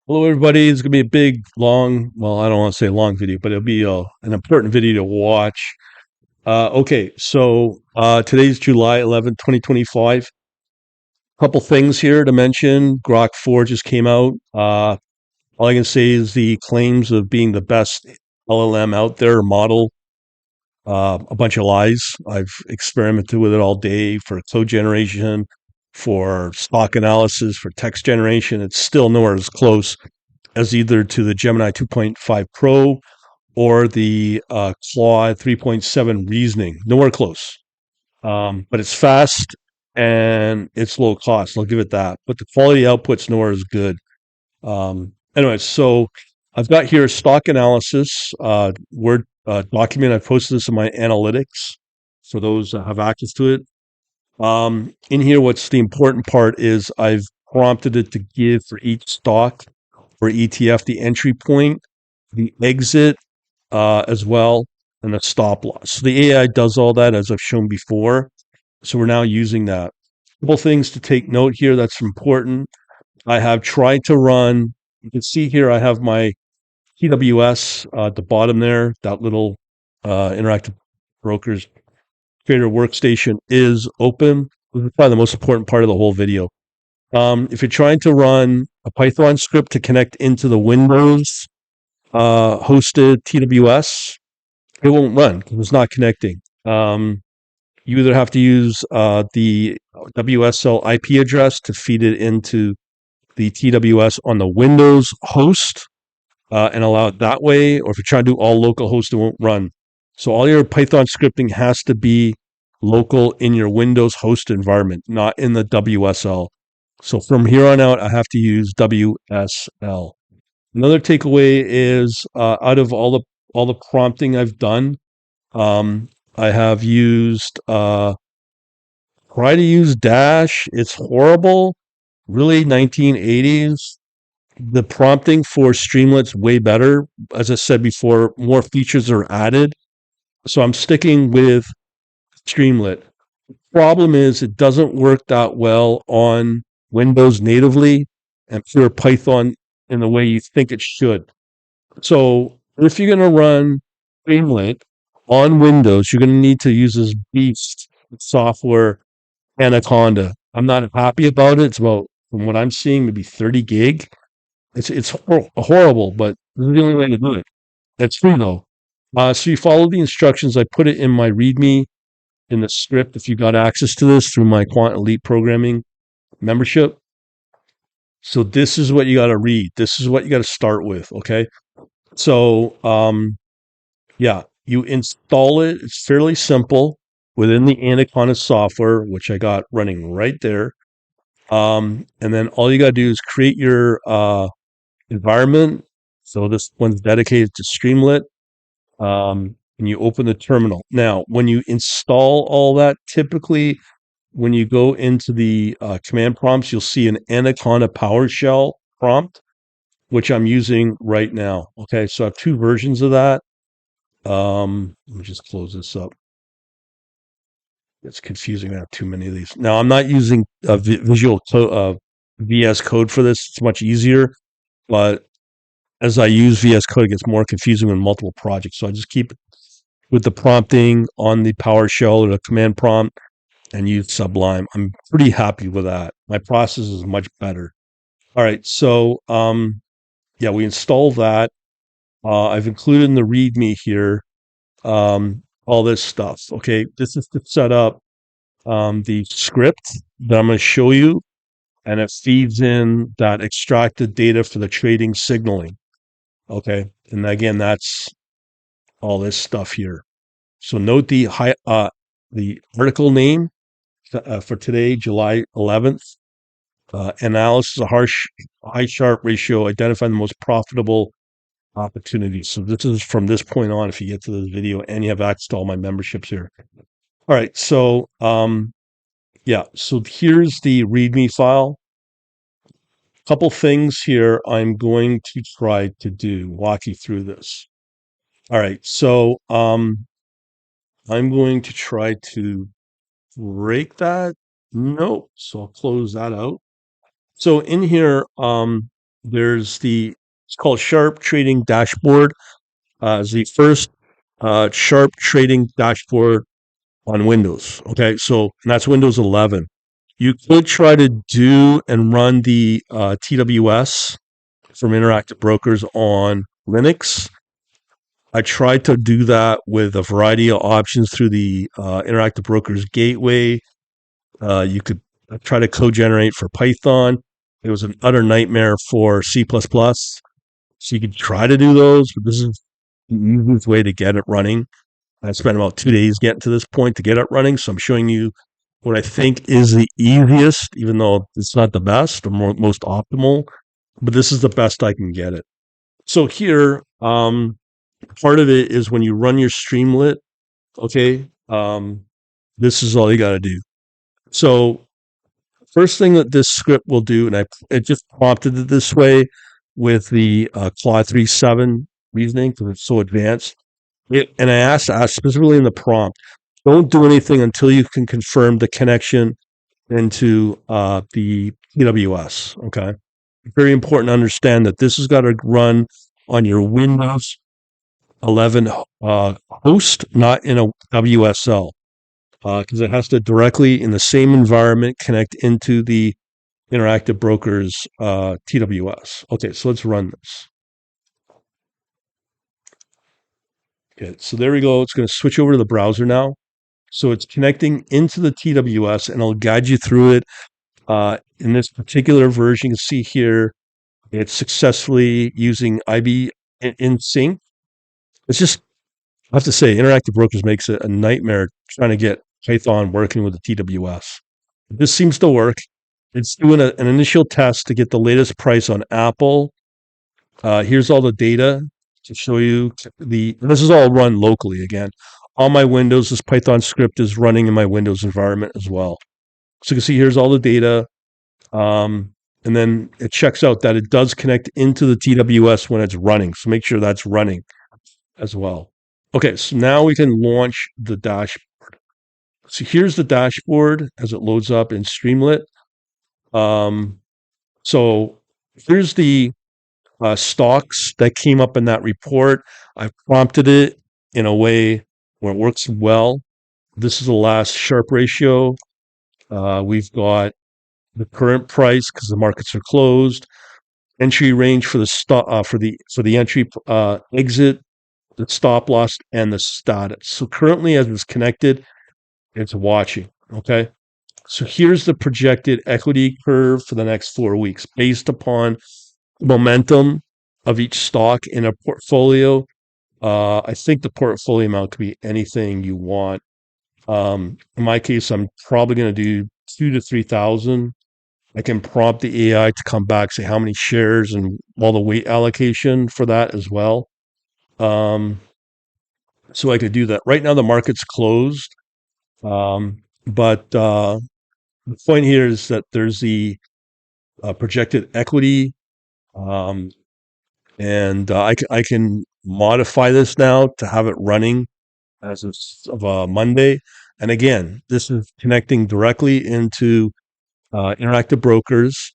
Hello, everybody. It's going to be a big, long, well, I don't want to say long video, but it'll be an important video to watch. Okay, so today's July 11th, 2025. Couple things here to mention. Grok 4 just came out. All I can say is the claims of being the best LLM out there, model, a bunch of lies. I've experimented with it all day for code generation, for stock analysis, for text generation. It's still nowhere as close as either to the Gemini 2.5 Pro or the Claude 3.7 reasoning. Nowhere close. But it's fast and it's low cost. I'll give it that. But the quality output's nowhere as good. Anyway, so I've got here stock analysis, Word document. I posted this in my analytics for those that have access to it. In here, what's the important part is I've prompted it to give for each stock or ETF the entry point, the exit as well, and the stop loss. So the AI does all that as I've shown before. So we're now using that. A couple things to take note here that's important. I have tried to run, you can see here I have my TWS at the bottom there, that little interactive brokers trader workstation is open. This is probably the most important part of the whole video. If you're trying to run a Python script to connect into the Windows hosted TWS, it won't run because it's not connecting. You either have to use the WSL IP address to feed it into the TWS on the Windows host and allow it that way, or if you're trying to do all local host, it won't run. So all your Python scripting has to be local in your Windows host environment, not in the WSL. So from here on out, I have to use WSL. Another takeaway is out of all the prompting I've done, I have used try to use Dash. It's horrible, really 1980s. The prompting for Streamlit's way better. As I said before, more features are added. So I'm sticking with Streamlit. Problem is it doesn't work that well on Windows natively and pure Python in the way you think it should. So if you're going to run Streamlit on Windows, you're going to need to use this beast software, Anaconda. I'm not happy about it. It's about, from what I'm seeing, maybe 30 gig. It's horrible, but this is the only way to do it. It's free though. So you follow the instructions. I put it in my README in the script if you got access to this through my Quant Elite Programming membership. So this is what you got to read. This is what you got to start with. Okay. So yeah, you install it. It's fairly simple within the Anaconda software, which I got running right there. And then all you got to do is create your environment. So this one's dedicated to Streamlit. And you open the terminal. Now, when you install all that, typically when you go into the command prompts, you'll see an Anaconda PowerShell prompt, which I'm using right now. Okay, so I have two versions of that. Let me just close this up. It's confusing. I have too many of these. Now, I'm not using VS Code for this. It's much easier, but as I use VS Code, it gets more confusing with multiple projects. So I just keep it with the prompting on the PowerShell or the command prompt and use Sublime. I'm pretty happy with that. My process is much better. All right, so yeah, we install that. I've included in the README here all this stuff. Okay, this is to set up the script that I'm going to show you, and it feeds in that extracted data for the trading signaling. Okay, and again, that's all this stuff here. So note the article name for today, July 11th. Analysis of high Sharpe ratio, identifying the most profitable opportunities. So this is from this point on, if you get to this video and you have access to all my memberships here. All right. So, yeah. So here's the README file. Couple things here I'm going to try to do, walk you through this. All right. So, I'm going to try to break that. Nope. So I'll close that out. So in here, There's it's called Sharpe Trading Dashboard. Is the first Sharpe Trading Dashboard on Windows. Okay, so and that's Windows 11. You could try to do and run the TWS from Interactive Brokers on Linux. I tried to do that with a variety of options through the Interactive Brokers gateway. You could try to co-generate for Python. It was an utter nightmare for C++. So you could try to do those, but this is the easiest way to get it running. I spent about 2 days getting to this point to get it running. So I'm showing you what I think is the easiest, even though it's not the best or most optimal, but this is the best I can get it. So here, part of it is when you run your Streamlit, okay, this is all you got to do. So first thing that this script will do, and it just prompted it this way with the Claude 3.7 reasoning because it's so advanced. And I asked specifically in the prompt, don't do anything until you can confirm the connection into the TWS. Okay. Very important to understand that this has got to run on your Windows 11 host, not in a WSL, because it has to directly in the same environment connect into the Interactive Brokers TWS. Okay, so let's run this. Okay, so there we go. It's going to switch over to the browser now. So it's connecting into the TWS, and I'll guide you through it. In this particular version, you can see here, it's successfully using IB in sync. It's just, I have to say, Interactive Brokers makes it a nightmare trying to get Python working with the TWS. This seems to work. It's doing an initial test to get the latest price on Apple. Here's all the data to show you this is all run locally again. On my Windows, this Python script is running in my Windows environment as well. So you can see here's all the data. And then it checks out that it does connect into the TWS when it's running. So make sure that's running as well. Okay, so now we can launch the dashboard. So here's the dashboard as it loads up in Streamlit. So here's the stocks that came up in that report. I've prompted it in a way where it works well. This is the last Sharpe Ratio. We've got the current price because the markets are closed. Entry range for the for the entry exit, the stop loss, and the status. So currently, as it's connected, it's watching. Okay. So here's the projected equity curve for the next 4 weeks based upon momentum of each stock in a portfolio. I think the portfolio amount could be anything you want. In my case, I'm probably going to do 2 to 3,000. I can prompt the AI to come back, say how many shares and all the weight allocation for that as well. So I could do that. Right now, the market's closed. But the point here is that there's the projected equity. And I can modify this now to have it running as of Monday. And again, this is connecting directly into Interactive Brokers.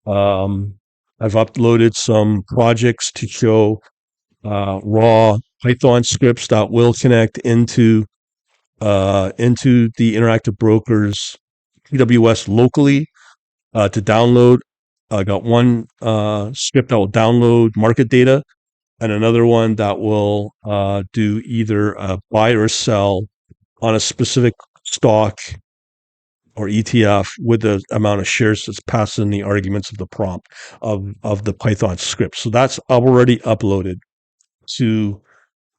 I've uploaded some projects to show raw Python scripts that will connect into the Interactive Brokers TWS locally to download. I got one script that will download market data, and another one that will do either a buy or sell on a specific stock or ETF with the amount of shares that's passed in the arguments of the prompt of the Python script. So that's already uploaded to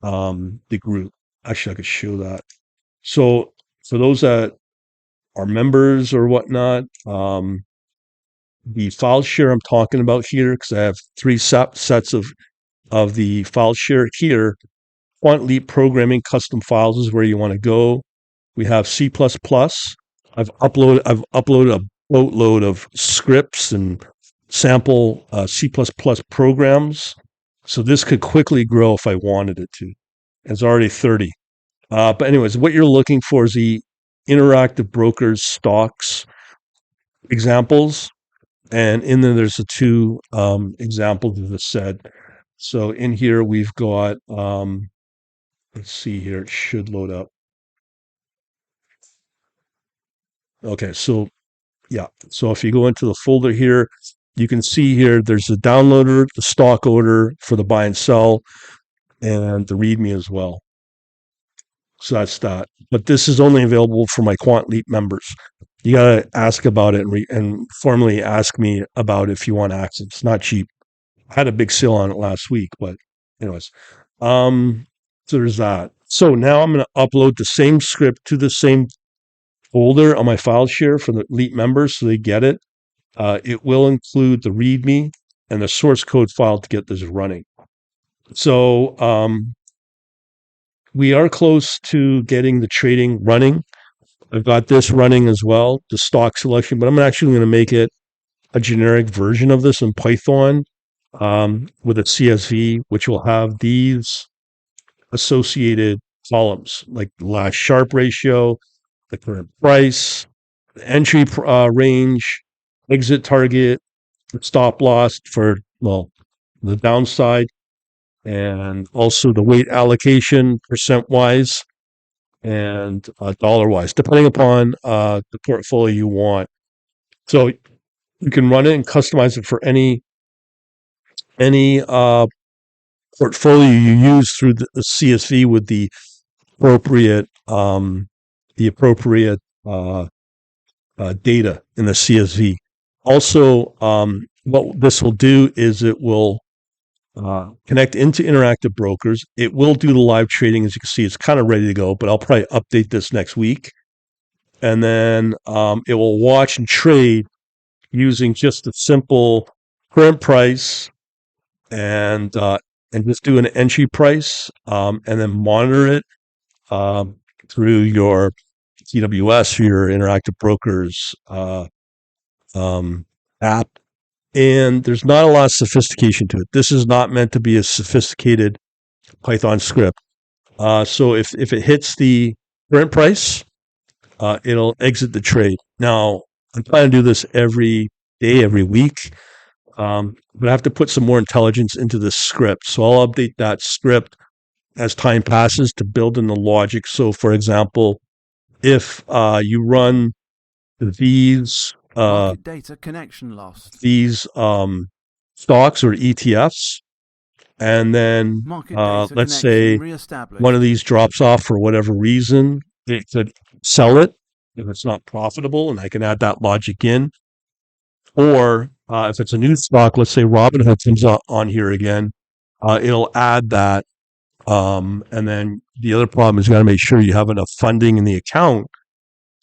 the group. Actually, I could show that. So for those that are members or whatnot, the file share I'm talking about here, because I have three sets of the file share here. Quant Leap Programming Custom Files is where you want to go. We have C++. I've uploaded a boatload of scripts and sample C++ programs. So this could quickly grow if I wanted it to. It's already 30. But anyways, what you're looking for is the Interactive Brokers stocks examples. And in there, there's the two examples of the set. So in here, we've got, let's see here, it should load up. Okay, so yeah. So if you go into the folder here, you can see here, there's the downloader, the stock order for the buy and sell, and the README as well. So that's that. But this is only available for my Quant Leap members. You got to ask about it and formally ask me about if you want access. It's not cheap. I had a big sale on it last week, but anyways. Um, so there's that. So now I'm going to upload the same script to the same folder on my file share for the Leap members so they get it. It will include the README and the source code file to get this running. So we are close to getting the trading running. I've got this running as well, the stock selection, but I'm actually going to make it a generic version of this in Python with a CSV, which will have these associated columns like the last Sharpe ratio, the current price, the entry range, exit target, stop loss for, well, the downside, and also the weight allocation percent wise and dollar wise, depending upon the portfolio you want. So you can run it and customize it for any portfolio you use through the CSV with the appropriate data in the CSV. Also, what this will do is it will connect into Interactive Brokers. It will do the live trading. As you can see, it's kind of ready to go, but I'll probably update this next week. And then it will watch and trade using just a simple current price and just do an entry price and then monitor it through your TWS or your Interactive Brokers app. And there's not a lot of sophistication to it. This is not meant to be a sophisticated Python script. So if it hits the current price, it'll exit the trade. Now, I'm trying to do this every day, every week, but I have to put some more intelligence into this script. So I'll update that script as time passes to build in the logic. So, for example, if you run these Market data connection lost. these stocks or ETFs, and then let's say one of these drops off for whatever reason, it could sell it if it's not profitable, and I can add that logic in. Or if it's a new stock, let's say Robinhood comes on here again, it'll add that. And then the other problem is you got to make sure you have enough funding in the account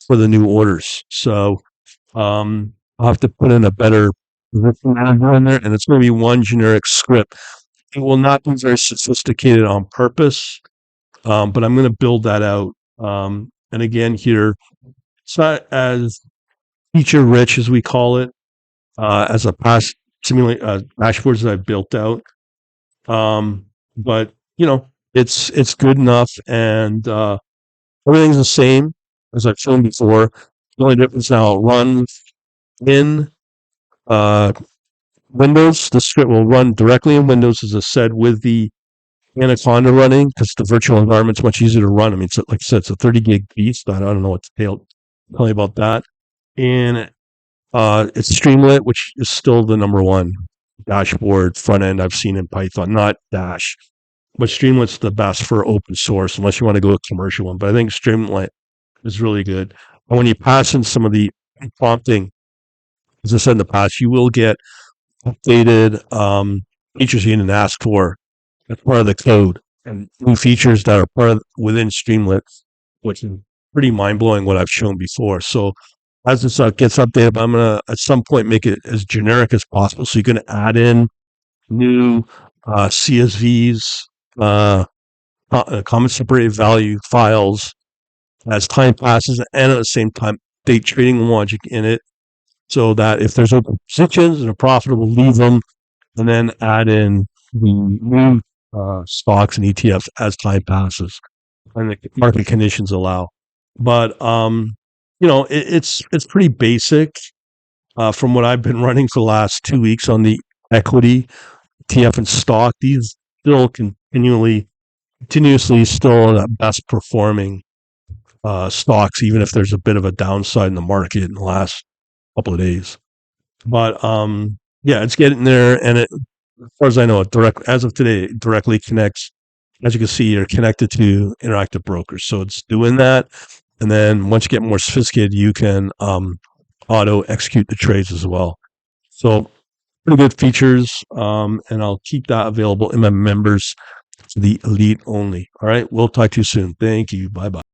for the new orders. So I'll have to put in a better position manager in there, and it's going to be one generic script. It will not be very sophisticated on purpose, but I'm going to build that out. And again, here, it's not as feature rich as we call it, as a past simulate dashboards that I've built out. But it's good enough, and everything's the same as I've shown before. The only difference now, it runs in Windows. The script will run directly in Windows, as I said, with the Anaconda running, because the virtual environment's much easier to run. I mean, it's, like I said, it's a 30 gig beast. I don't know what to tell you about that. And it's Streamlit, which is still the number one dashboard front end I've seen in Python, not Dash. But Streamlit's the best for open source, unless you want to go a commercial one. But I think Streamlit is really good. And when you pass in some of the prompting, as I said in the past, you will get updated features you didn't ask for. That's part of the code, and new features that are part of within Streamlit, which is pretty mind blowing what I've shown before. So as this gets updated, I'm gonna at some point make it as generic as possible. So you can add in new CSVs, comment separated value files as time passes, and at the same time, update trading logic in it, so that if there's open positions and are profitable, leave them, and then add in the new stocks and ETFs as time passes and the market conditions allow. But it's pretty basic. from what I've been running for the last 2 weeks on the equity, TF and stock, these still continuously still the best performing stocks, even if there's a bit of a downside in the market in the last couple of days. But yeah, it's getting there, and it, as far as I know, as of today, it directly connects. As you can see, you're connected to Interactive Brokers, so it's doing that. And then once you get more sophisticated, you can auto execute the trades as well. So pretty good features, and I'll keep that available in my members, the elite only. All right, we'll talk to you soon. Thank you. Bye bye.